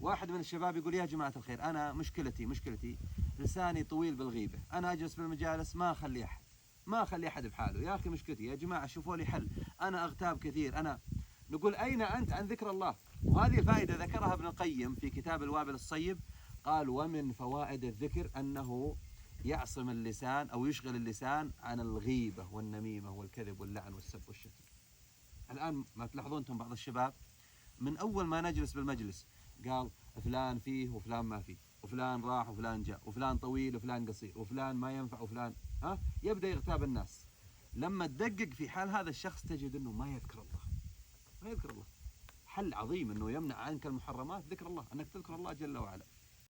واحد من الشباب يقول يا جماعة الخير أنا مشكلتي لساني طويل بالغيبة، أنا أجلس بالمجالس ما أخلي أحد بحاله، يا أخي مشكلتي يا جماعة شوفوا لي حل، أنا أغتاب كثير. نقول أين أنت عن ذكر الله؟ وهذه الفائدة ذكرها ابن القيم في كتاب الوابل الصيب، قال ومن فوائد الذكر أنه يعصم اللسان أو يشغل اللسان عن الغيبة والنميمة والكذب واللعن والسب والشتم. الآن ما تلاحظون أنتم بعض الشباب من أول ما نجلس بالمجلس قال فلان فيه وفلان ما فيه، وفلان راح وفلان جاء، وفلان طويل وفلان قصير، وفلان ما ينفع وفلان يبدأ يغتاب الناس. لما تدقق في حال هذا الشخص تجد أنه ما يذكر الله. حل عظيم أنه يمنع عنك المحرمات ذكر الله، أنك تذكر الله جل وعلا.